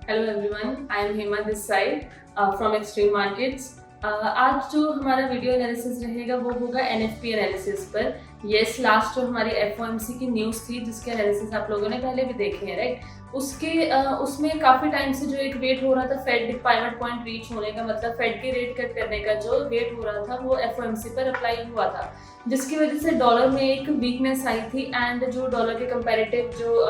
Hello everyone, I am Hema this side from extreme markets. आज जो हमारा वीडियो एनालिसिस रहेगा वो होगा एनएफपी एनालिसिस पर। यस, लास्ट जो हमारी एफओएमसी की न्यूज़ थी जिसके एनालिसिस आप लोगों ने पहले भी देखे हैं, राइट। उसमें काफ़ी टाइम से जो एक वेट हो रहा था फेड पाइवट पॉइंट रीच होने का, मतलब फेड के रेट कट करने का जो वेट हो रहा था वो एफओएमसी पर अप्लाई हुआ था, जिसकी वजह से डॉलर में एक वीकनेस आई थी। एंड जो डॉलर के कंपैरेटिव जो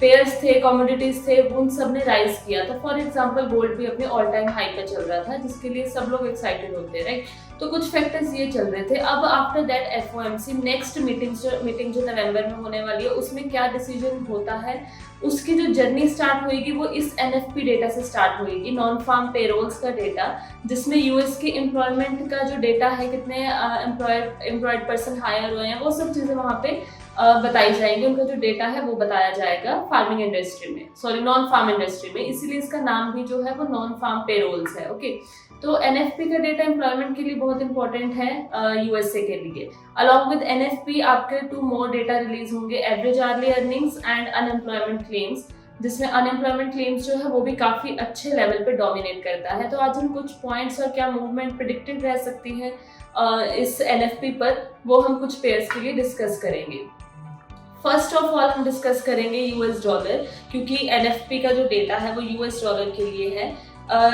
पेयर्स थे, कमोडिटीज थे, उन सब ने राइज किया था। फॉर एग्जांपल गोल्ड भी अपने ऑल टाइम हाई पे चल रहा था, जिसके लिए सब लोग एक्साइटेड होते हैं, राइट। तो कुछ फैक्टर्स ये चल रहे थे। अब after that FOMC next meeting जो नवंबर में होने वाली है, उसमें क्या डिसीजन होता है, उसकी जो जर्नी स्टार्ट होगी वो इस एनएफपी डेटा से स्टार्ट होगी, नॉन फार्म पेरोल्स का डेटा, जिसमें यूएस के एम्प्लॉयमेंट का जो डेटा है, कितने एम्प्लॉयड पर्सन हायर हुए हैं, वो सब चीज़ें वहाँ पे बताई जाएंगी। उनका जो डेटा है वो बताया जाएगा फार्मिंग इंडस्ट्री में, सॉरी नॉन फार्म इंडस्ट्री में, इसीलिए इसका नाम भी जो है वो नॉन फार्म पेरोल्स है। ओके, तो एनएफपी का डेटा एम्प्लॉयमेंट के लिए बहुत इंपॉर्टेंट है यूएसए के लिए। अलॉन्ग विद एनएफपी आपके 2 मोर डेटा रिलीज होंगे, average early earnings and unemployment claims, जिसमें अनएम्प्लॉयमेंट क्लेम्स जो है वो भी काफ़ी अच्छे लेवल पे डोमिनेट करता है। तो आज हम कुछ पॉइंट्स और क्या मूवमेंट प्रिडिक्टेड रह सकती है इस एनएफपी पर, वो हम कुछ पेयर्स के लिए डिस्कस करेंगे। फर्स्ट ऑफ ऑल हम डिस्कस करेंगे यूएस डॉलर, क्योंकि एनएफपी का जो डेटा है वो यूएस डॉलर के लिए है।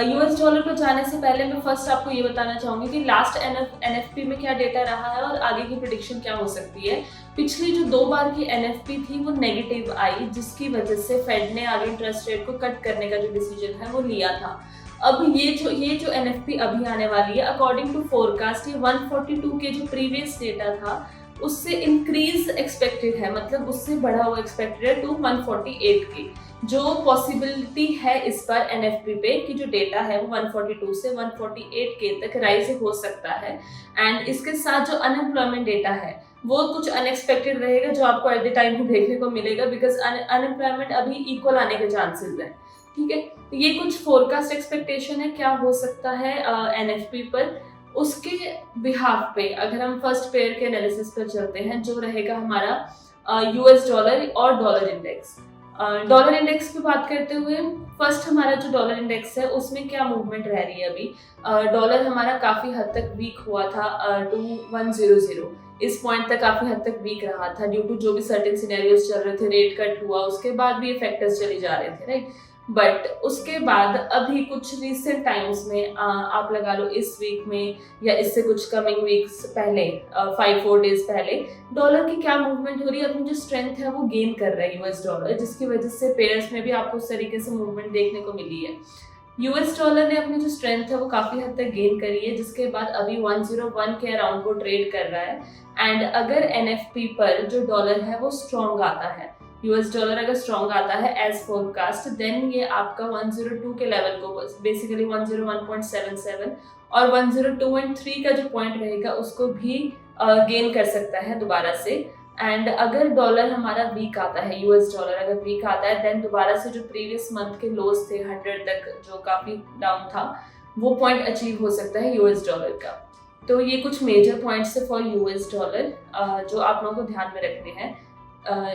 यूएस डॉलर पर जाने से पहले मैं फर्स्ट आपको ये बताना चाहूँगी कि लास्ट एनएफपी में क्या डेटा रहा है और आगे की प्रिडिक्शन क्या हो सकती है। पिछली जो 2 बार की एनएफपी थी वो नेगेटिव आई, जिसकी वजह से फेड ने आगे इंटरेस्ट रेट को कट करने का जो डिसीजन है वो लिया था। अब ये जो एनएफपी अभी आने वाली है, अकॉर्डिंग टू फोरकास्ट, ये 142 के जो प्रीवियस डेटा था उससे इंक्रीज एक्सपेक्टेड है, मतलब उससे बढ़ा हुआ एक्सपेक्टेड है टू 148 की। जो पॉसिबिलिटी है इस बार एनएफपी पे कि जो डेटा है वो 142 से 148 के तक राइज हो सकता है। एंड इसके साथ जो अनएम्प्लॉयमेंट डेटा है वो कुछ अनएक्सपेक्टेड रहेगा, जो आपको एट द टाइम भी देखने को मिलेगा, बिकॉज अनएम्प्लॉयमेंट अभी इक्वल आने के चांसेस हैं। ठीक है, तो ये कुछ फोरकास्ट एक्सपेक्टेशन है क्या हो सकता है एनएफपी पर। उसके बिहाफ पे अगर हम फर्स्ट पेयर के एनालिसिस पर चलते हैं, जो रहेगा हमारा यूएस डॉलर और डॉलर इंडेक्स। डॉलर इंडेक्स की बात करते हुए फर्स्ट हमारा जो डॉलर इंडेक्स है उसमें क्या मूवमेंट रह रही है अभी। डॉलर हमारा काफ़ी हद तक वीक हुआ था, 2100 इस पॉइंट तक काफ़ी हद तक वीक रहा था, ड्यू टू जो भी सर्टेन सिनेरियोज चल रहे थे, रेट कट हुआ, उसके बाद भी ये फैक्टर्स चले जा रहे थे, राइट। बट उसके बाद अभी कुछ रिसेंट टाइम्स में आप लगा लो इस वीक में या इससे कुछ कमिंग वीक्स पहले, 5-4 डेज पहले, डॉलर की क्या मूवमेंट हो रही है, अपनी जो स्ट्रेंथ है वो गेन कर रहा है यूएस डॉलर, जिसकी वजह से पेयर्स में भी आपको उस तरीके से मूवमेंट देखने को मिली है। यूएस डॉलर ने अपनी जो स्ट्रेंथ है वो काफ़ी हद तक गेन करी है, जिसके बाद अभी 101 के अराउंड को ट्रेड कर रहा है। एंड अगर एनएफपी पर जो डॉलर है वो स्ट्रॉन्ग आता है, यूएस डॉलर अगर स्ट्रॉन्ग आता है एज फोरकास्ट, देन ये आपका 102 के लेवल को, बेसिकली 101.77 और 102.3 का जो पॉइंट रहेगा उसको भी गेन कर सकता है दोबारा से। एंड अगर डॉलर हमारा वीक आता है, यूएस डॉलर अगर वीक आता है, देन दोबारा से जो प्रीवियस मंथ के लोज थे 100 तक जो काफ़ी डाउन था, वो पॉइंट अचीव हो सकता है यूएस डॉलर का। तो ये कुछ मेजर पॉइंट्स है फॉर यूएस डॉलर जो आप लोगों को ध्यान में रखने हैं।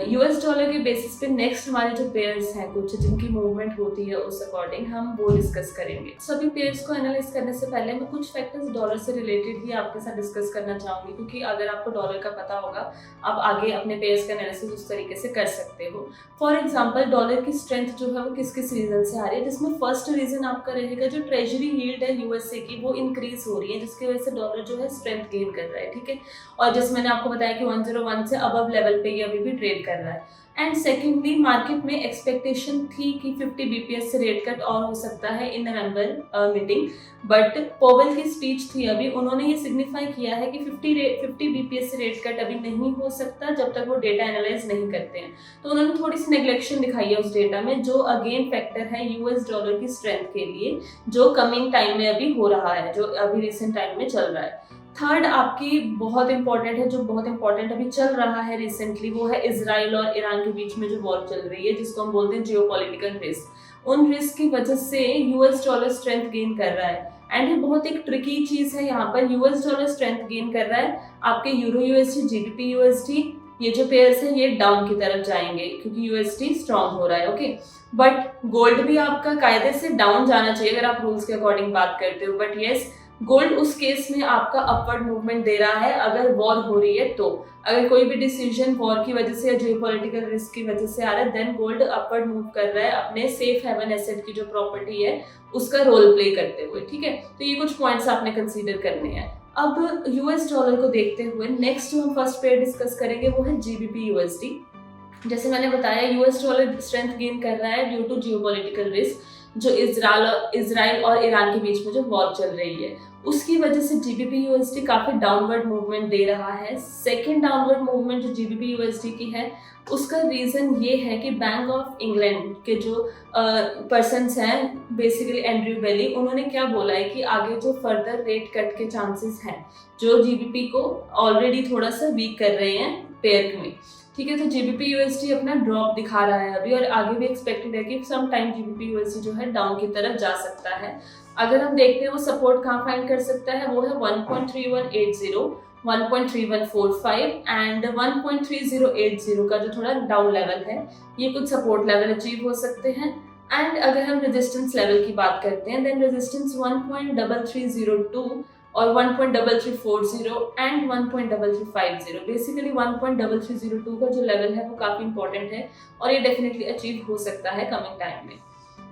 यूएस डॉलर के बेसिस पे नेक्स्ट हमारे जो पेयर्स हैं कुछ जिनकी मूवमेंट होती है उस अकॉर्डिंग हम वो डिस्कस करेंगे। सभी पेयर्स को एनालाइज करने से पहले मैं कुछ फैक्टर्स डॉलर से रिलेटेड ही आपके साथ डिस्कस करना चाहूँगी, क्योंकि अगर आपको डॉलर का पता होगा आप आगे अपने पेयर्स का एनालिसिस उस तरीके से कर सकते हो। फॉर एग्जाम्पल डॉलर की स्ट्रेंथ जो है वो किस किस रीजन से आ रही है, जिसमें फर्स्ट रीजन आपका रहेगा जो ट्रेजरी यील्ड है यूएसए की वो इंक्रीज हो रही है, जिसकी वजह से डॉलर जो है स्ट्रेंथ गेन कर रहा है। ठीक है, और जैसे मैंने आपको बताया कि 101 से अबव लेवल पे ये अभी भी ट्रेड कर रहा है। एंड सेकेंडली मार्केट में एक्सपेक्टेशन थी कि 50 बीपीएस से रेट कट और हो सकता है इन नवंबर मीटिंग, बट पोवेल की स्पीच थी अभी, उन्होंने ये सिग्निफाई किया है कि 50 बीपीएस से रेट कट अभी नहीं हो सकता जब तक वो डेटा एनालाइज नहीं करते हैं। तो उन्होंने थोड़ी सी नेग्लेक्शन दिखाई है उस डेटा में, जो अगेन फैक्टर है यूएस डॉलर की स्ट्रेंथ के लिए, जो कमिंग टाइम में अभी हो रहा है, जो अभी रिसेंट टाइम में चल रहा है। थर्ड आपकी बहुत इंपॉर्टेंट है, जो बहुत इंपॉर्टेंट अभी चल रहा है रिसेंटली, वो है इजराइल और ईरान के बीच में जो वॉर चल रही है, जिसको हम बोलते हैं जियोपॉलिटिकल रिस्क। उन रिस्क की वजह से यूएस डॉलर स्ट्रेंथ गेन कर रहा है। एंड ये बहुत एक ट्रिकी चीज़ है, यहाँ पर यूएस डॉलर स्ट्रेंथ गेन कर रहा है, आपके यूरो यूएसडी, जीबीपी यूएसडी ये जो पेयर्स है ये डाउन की तरफ जाएंगे क्योंकि यूएसडी स्ट्रांग हो रहा है। ओके, बट गोल्ड भी आपका कायदे से डाउन जाना चाहिए अगर आप रूल्स के अकॉर्डिंग बात करते हो, बट यस गोल्ड उस केस में आपका अपवर्ड मूवमेंट दे रहा है अगर वॉर हो रही है। तो अगर कोई भी डिसीजन वॉर की वजह से या जियोपॉलिटिकल रिस्क की वजह से आ रहा है, देन गोल्ड अपवर्ड मूव कर रहा है अपने सेफ हेवन एसेट की जो प्रॉपर्टी है उसका रोल प्ले करते हुए। ठीक है, तो ये कुछ पॉइंट्स आपने कंसीडर करने हैं। अब यूएस डॉलर को देखते हुए नेक्स्ट जो हम फर्स्ट पेयर डिस्कस करेंगे वो है जीबीपी यूएसडी। जैसे मैंने बताया यूएस डॉलर स्ट्रेंथ गेन कर रहा है ड्यू टू जियोपॉलिटिकल रिस्क, जो इजराइल और ईरान के बीच में जो वॉर चल रही है उसकी वजह से जीबीपी यूएसडी काफी डाउनवर्ड मूवमेंट दे रहा है। सेकंड डाउनवर्ड मूवमेंट जो जीबीपी यूएसडी की है उसका रीजन ये है कि बैंक ऑफ इंग्लैंड के जो पर्सन्स हैं बेसिकली एंड्रयू बेली, उन्होंने क्या बोला है कि आगे जो फर्दर रेट कट के चांसेस हैं जो जीबीपी को ऑलरेडी थोड़ा सा वीक कर रहे हैं पेयर में। ठीक है, तो जीबीपी यूएसडी अपना ड्रॉप दिखा रहा है अभी और आगे भी एक्सपेक्टेड है कि सम टाइम जीबीपी यूएसडी जो है डाउन की तरफ जा सकता है। अगर हम देखते हैं वो सपोर्ट कहाँ फाइंड कर सकता है, वो है 1.3180, 1.3145 एंड 1.3080 का जो थोड़ा डाउन लेवल है, ये कुछ सपोर्ट लेवल अचीव हो सकते हैं। एंड अगर हम रेजिस्टेंस लेवल की बात करते हैं देन रेजिस्टेंस 1.3302 और 1.3340 एंड 1.3350, बेसिकली 1.3302 का जो लेवल है वो काफ़ी इंपॉर्टेंट है और ये डेफिनेटली अचीव हो सकता है कमिंग टाइम में।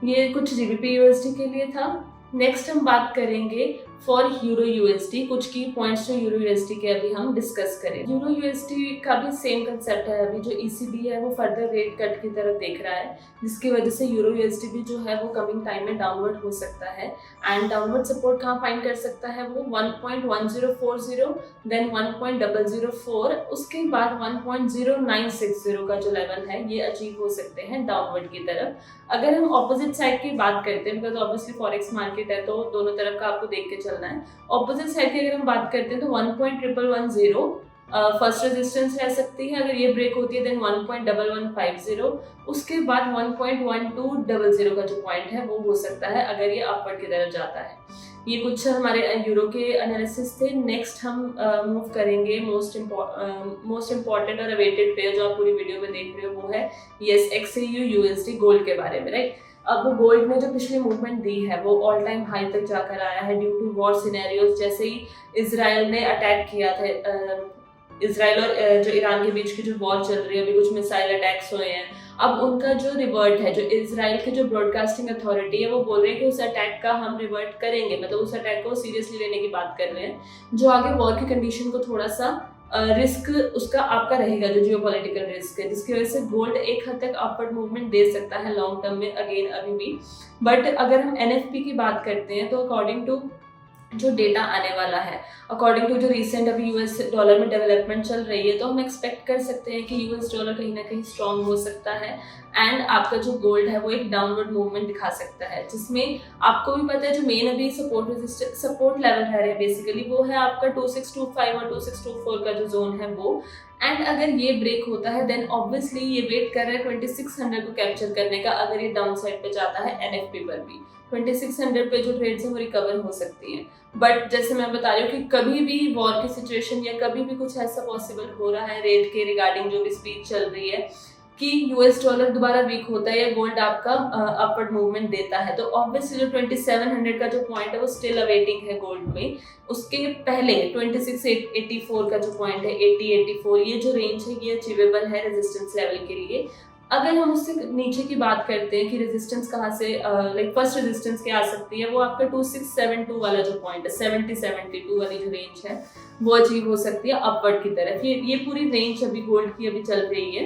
ये कुछ जीबीपी यूएसडी के लिए था। नेक्स्ट हम बात करेंगे फॉर यूरो यूएसडी, कुछ की पॉइंट्स जो यूरो यूएसडी के अभी हम डिस्कस करें। यूरो यूएसडी का भी सेम कंसेप्ट है, अभी जो ईसीबी है वो फर्दर रेट कट की तरफ देख रहा है जिसकी वजह से यूरो यूएसडी भी जो है वो कमिंग टाइम में डाउनवर्ड हो सकता है। एंड डाउनवर्ड सपोर्ट कहाँ फाइंड कर सकता है, वो 1.1040 देन 1.004, उसके बाद 1.0960 का जो लेवल है ये अचीव हो सकते हैं डाउनवर्ड की तरफ। अगर हम ऑपोजिट साइड की बात करते हैं, बिकॉज ऑब्वियसली फॉरेक्स मार्केट है तो दोनों तरफ का आपको देख के चलना है। ऑपोजिट साइड की अगर हम बात करते हैं तो 1.1110 फर्स्ट रेजिस्टेंस रह सकती है, अगर ये ब्रेक होती है देन 1.1150, उसके बाद 1.1200 का जो पॉइंट है वो हो सकता है अगर ये अपवर्ड की तरफ जाता है। ये कुछ हमारे यूरो के एनालिसिस थे। नेक्स्ट हम मूव करेंगे मोस्ट इम्पॉर्टेंट और अवेटेड पेयर जो आप पूरी वीडियो में देख रहे हो, वो है यस XAU USD गोल्ड के बारे में, राइट। अब गोल्ड ने जो पिछली मूवमेंट दी है वो ऑल टाइम हाई तक जाकर आया है ड्यू टू वॉर सिनेरियोज। जैसे ही इजराइल ने अटैक किया था, इजराइल और जो ईरान के बीच की जो वॉर चल रही है, अभी कुछ मिसाइल अटैक्स हुए हैं। अब उनका जो रिवर्ट है, जो इजराइल के जो ब्रॉडकास्टिंग अथॉरिटी है वो बोल रहे हैं कि उस अटैक का हम रिवर्ट करेंगे, मतलब उस अटैक को सीरियसली लेने की बात कर रहे हैं, जो आगे वॉर की कंडीशन को थोड़ा सा रिस्क उसका आपका रहेगा, जो जियोपॉलिटिकल रिस्क है, जिसकी वजह से गोल्ड एक हद तक अपवर्ड मूवमेंट दे सकता है लॉन्ग टर्म में अगेन अभी भी। बट अगर हम एनएफपी की बात करते हैं तो अकॉर्डिंग टू जो डेटा आने वाला है, अकॉर्डिंग टू जो रिसेंट अभी यूएस डॉलर में डेवलपमेंट चल रही है, तो हम एक्सपेक्ट कर सकते हैं कि यूएस डॉलर कहीं ना कहीं स्ट्रांग हो सकता है एंड आपका जो गोल्ड है वो एक डाउनवर्ड मूवमेंट दिखा सकता है, जिसमें आपको भी पता है जो मेन अभी सपोर्ट लेवल रह रहे हैं बेसिकली वो है आपका 2625 और 2624 का जो जोन है वो। एंड अगर ये ब्रेक होता है देन ऑब्वियसली ये वेट कर रहा है 2600 को कैप्चर करने का, अगर ये डाउन साइड पे जाता है एनएफपी पर भी 2600 पे जो ट्रेड्स हैं वो रिकवर हो सकती हैं। बट जैसे मैं बता रही हूँ कि कभी भी वॉर की सिचुएशन या कभी भी कुछ ऐसा पॉसिबल हो रहा है रेट के रिगार्डिंग जो भी स्पीच चल रही है कि यूएस डॉलर दोबारा वीक होता है या गोल्ड आपका अपवर्ड मूवमेंट देता है, तो ऑब्वियसली जो 2700 का जो पॉइंट है वो स्टिल अवेटिंग है गोल्ड में। उसके पहले 2684 का जो पॉइंट है 80-84, ये जो रेंज है ये अचीवेबल है रेजिस्टेंस लेवल के लिए। अगर हम उससे नीचे की बात करते हैं कि रेजिस्टेंस कहाँ से लाइक फर्स्ट रेजिस्टेंस क्या आ सकती है, वो आपका 2672 वाला जो पॉइंट है 70-72 वाली जो रेंज है वो अचीव हो सकती है अपवर्ड की तरफ। ये पूरी रेंज अभी गोल्ड की अभी चल रही है।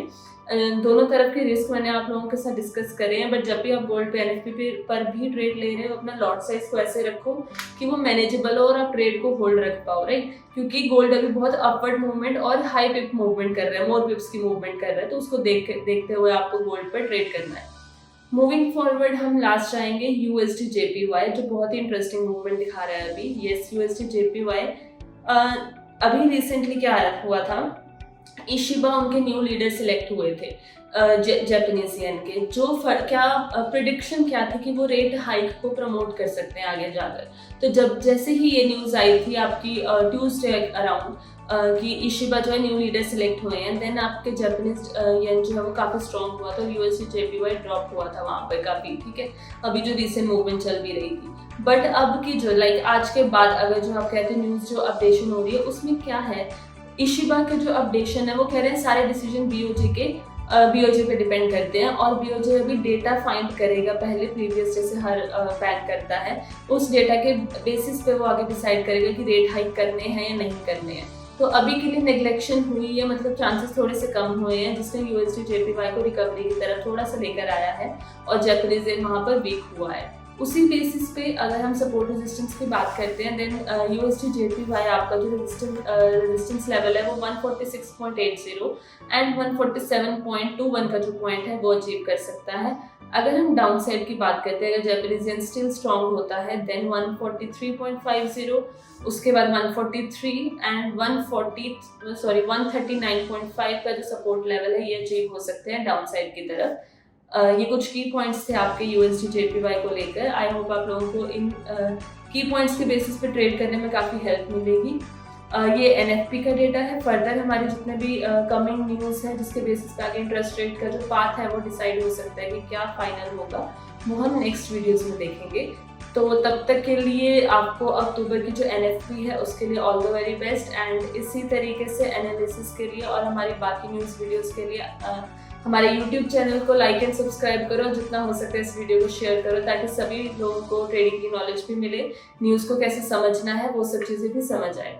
दोनों तरफ के रिस्क मैंने आप लोगों के साथ डिस्कस करे हैं, बट जब भी आप गोल्ड पे एनएफपी पर भी ट्रेड ले रहे हो अपना लॉट साइज को ऐसे रखो कि वो मैनेजेबल हो और आप ट्रेड को होल्ड रख पाओ, राइट। क्योंकि गोल्ड अभी बहुत अपवर्ड मूवमेंट और हाई पिप मूवमेंट कर रहा है, मोर पिप्स की मूवमेंट कर रहा है, तो उसको देखते हुए आपको गोल्ड पर ट्रेड करना है। मूविंग फॉरवर्ड हम लास्ट आएंगे यूएसडी जेपीवाई, जो बहुत ही इंटरेस्टिंग मूवमेंट दिखा रहा है अभी। यस, यूएसडी जेपीवाई अभी रिसेंटली क्या हुआ था, इशिबा उनके न्यू लीडर सिलेक्ट हुए थे जापानीजियन के, जो क्या प्रिडिक्शन क्या थी कि वो रेट हाइक को प्रमोट कर सकते हैं आगे जाकर। तो जब जैसे ही ये न्यूज़ आई थी आपकी ट्यूसडे अराउंड, कि इशिबा जो है न्यू लीडर सिलेक्ट हुए हैं। देन आपके जापानीज येन जो है वो काफ़ी स्ट्रॉन्ग हुआ था, यूएसडी जेपीवाई ड्रॉप हुआ था वहाँ पर काफ़ी, ठीक है, अभी जो रिसेंट मूवमेंट चल भी रही थी। बट अब की जो आज के बाद अगर जो आप कहते हैं न्यूज़ जो अपडेशन हो रही है उसमें क्या है, इशिबा के जो अपडेशन है वो कह रहे हैं सारे डिसीजन बीओजे पे डिपेंड करते हैं, और बीओजे अभी डेटा फाइंड करेगा पहले प्रीवियस जैसे हर बैंक करता है, उस डेटा के बेसिस पे वो आगे डिसाइड करेगा कि रेट हाइक करने हैं या नहीं करने हैं। तो अभी के लिए नेग्लेक्शन हुई है, मतलब चांसेस थोड़े से कम हुए हैं, जिसने यूएसडी जेपीवाई को रिकवरी की तरफ थोड़ा सा लेकर आया है और जापानीज येन वहाँ पर वीक हुआ है। उसी बेसिस पे अगर हम सपोर्ट रेजिस्टेंस की बात करते हैं, देन यूएसडी जेपीवाई आपका जो रेजिस्टेंस लेवल है वो 146.80 एंड 147.21 का जो पॉइंट है वो अचीव कर सकता है। अगर हम डाउन साइड की बात करते हैं, अगर जापानीज येन स्टिल स्ट्रॉन्ग होता है देन 143.50, उसके बाद 143 एंड 139.5 का जो सपोर्ट लेवल है ये अचीव हो सकते हैं डाउन साइड की तरफ। ये कुछ की पॉइंट्स थे आपके यूएसडी जेपीवाई को लेकर। आई होप आप लोगों को इन की पॉइंट्स के बेसिस पे ट्रेड करने में काफ़ी हेल्प मिलेगी। ये एनएफपी का डेटा है। फर्दर हमारे जितने भी कमिंग न्यूज़ है जिसके बेसिस पे आगे इंटरेस्ट रेट का जो पाथ है वो डिसाइड हो सकता है कि क्या फाइनल होगा, वो हम नेक्स्ट वीडियोज़ में देखेंगे। तो तब तक के लिए आपको अक्टूबर की जो एनएफपी है उसके लिए all the very best, and इसी तरीके से एनालिसिस के लिए और हमारी बाकी न्यूज़ वीडियोज़ के लिए हमारे YouTube चैनल को लाइक एंड सब्सक्राइब करो, जितना हो सके इस वीडियो को शेयर करो ताकि सभी लोगों को ट्रेडिंग की नॉलेज भी मिले, न्यूज़ को कैसे समझना है वो सब चीज़ें भी समझ आए।